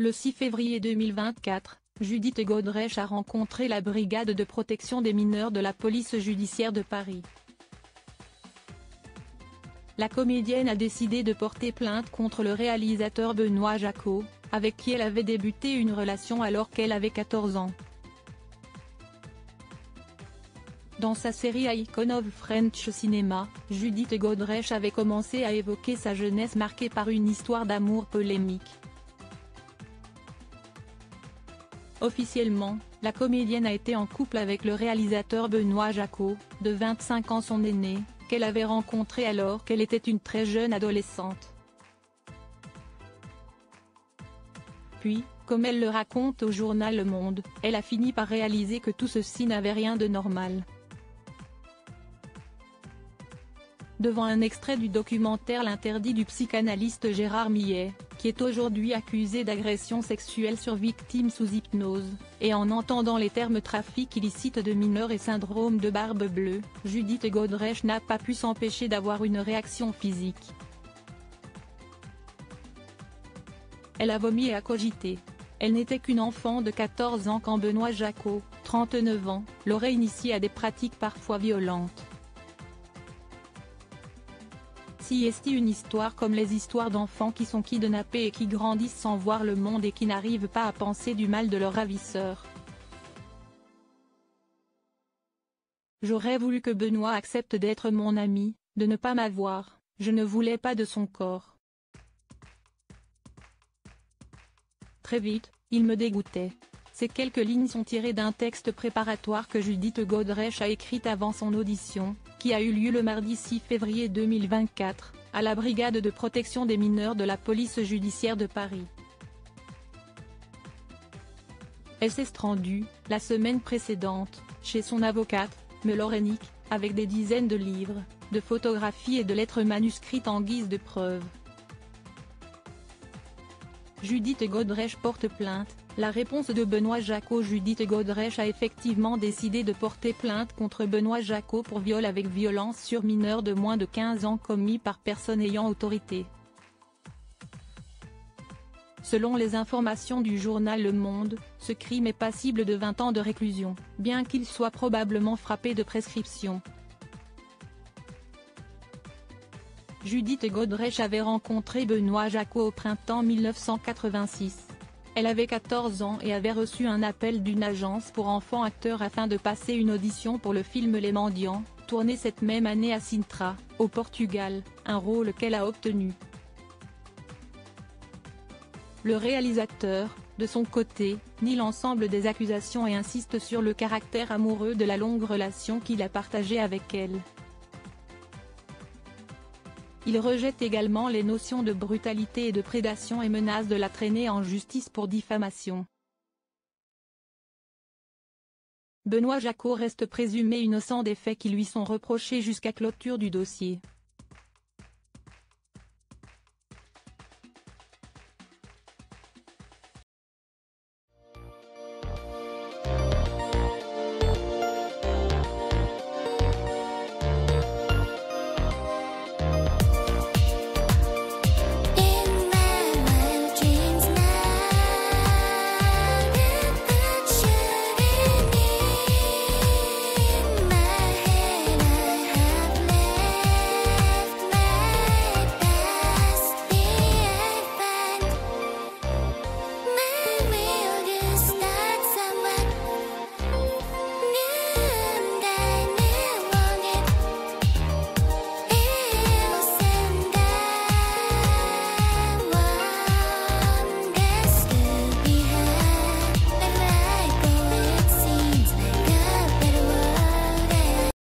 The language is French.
Le 6 février 2024, Judith Godrèche a rencontré la brigade de protection des mineurs de la police judiciaire de Paris. La comédienne a décidé de porter plainte contre le réalisateur Benoît Jacquot, avec qui elle avait débuté une relation alors qu'elle avait 14 ans. Dans sa série Icon of French Cinema, Judith Godrèche avait commencé à évoquer sa jeunesse marquée par une histoire d'amour polémique. Officiellement, la comédienne a été en couple avec le réalisateur Benoît Jacquot, de 25 ans son aîné, qu'elle avait rencontré alors qu'elle était une très jeune adolescente. Puis, comme elle le raconte au journal Le Monde, elle a fini par réaliser que tout ceci n'avait rien de normal. Devant un extrait du documentaire L'interdit du psychanalyste Gérard Millet, qui est aujourd'hui accusé d'agression sexuelle sur victime sous hypnose, et en entendant les termes trafic illicite de mineurs et syndrome de barbe bleue, Judith Godrèche n'a pas pu s'empêcher d'avoir une réaction physique. Elle a vomi et a cogité. Elle n'était qu'une enfant de 14 ans quand Benoît Jacquot, 39 ans, l'aurait initiée à des pratiques parfois violentes. Si est une histoire comme les histoires d'enfants qui sont kidnappés et qui grandissent sans voir le monde et qui n'arrivent pas à penser du mal de leur ravisseur. J'aurais voulu que Benoît accepte d'être mon ami, de ne pas m'avoir, je ne voulais pas de son corps. Très vite, il me dégoûtait. Ces quelques lignes sont tirées d'un texte préparatoire que Judith Godrèche a écrit avant son audition, qui a eu lieu le mardi 6 février 2024, à la brigade de protection des mineurs de la police judiciaire de Paris. Elle s'est rendue, la semaine précédente, chez son avocate, Melaure Hennick, avec des dizaines de livres, de photographies et de lettres manuscrites en guise de preuve. Judith Godrèche porte plainte. La réponse de Benoît Jacquot. Judith Godrèche a effectivement décidé de porter plainte contre Benoît Jacquot pour viol avec violence sur mineur de moins de 15 ans commis par personne ayant autorité. Selon les informations du journal Le Monde, ce crime est passible de 20 ans de réclusion, bien qu'il soit probablement frappé de prescription. Judith Godrèche avait rencontré Benoît Jacquot au printemps 1986. Elle avait 14 ans et avait reçu un appel d'une agence pour enfants acteurs afin de passer une audition pour le film Les Mendiants, tourné cette même année à Sintra, au Portugal, un rôle qu'elle a obtenu. Le réalisateur, de son côté, nie l'ensemble des accusations et insiste sur le caractère amoureux de la longue relation qu'il a partagée avec elle. Il rejette également les notions de brutalité et de prédation et menace de la traîner en justice pour diffamation. Benoît Jacquot reste présumé innocent des faits qui lui sont reprochés jusqu'à clôture du dossier.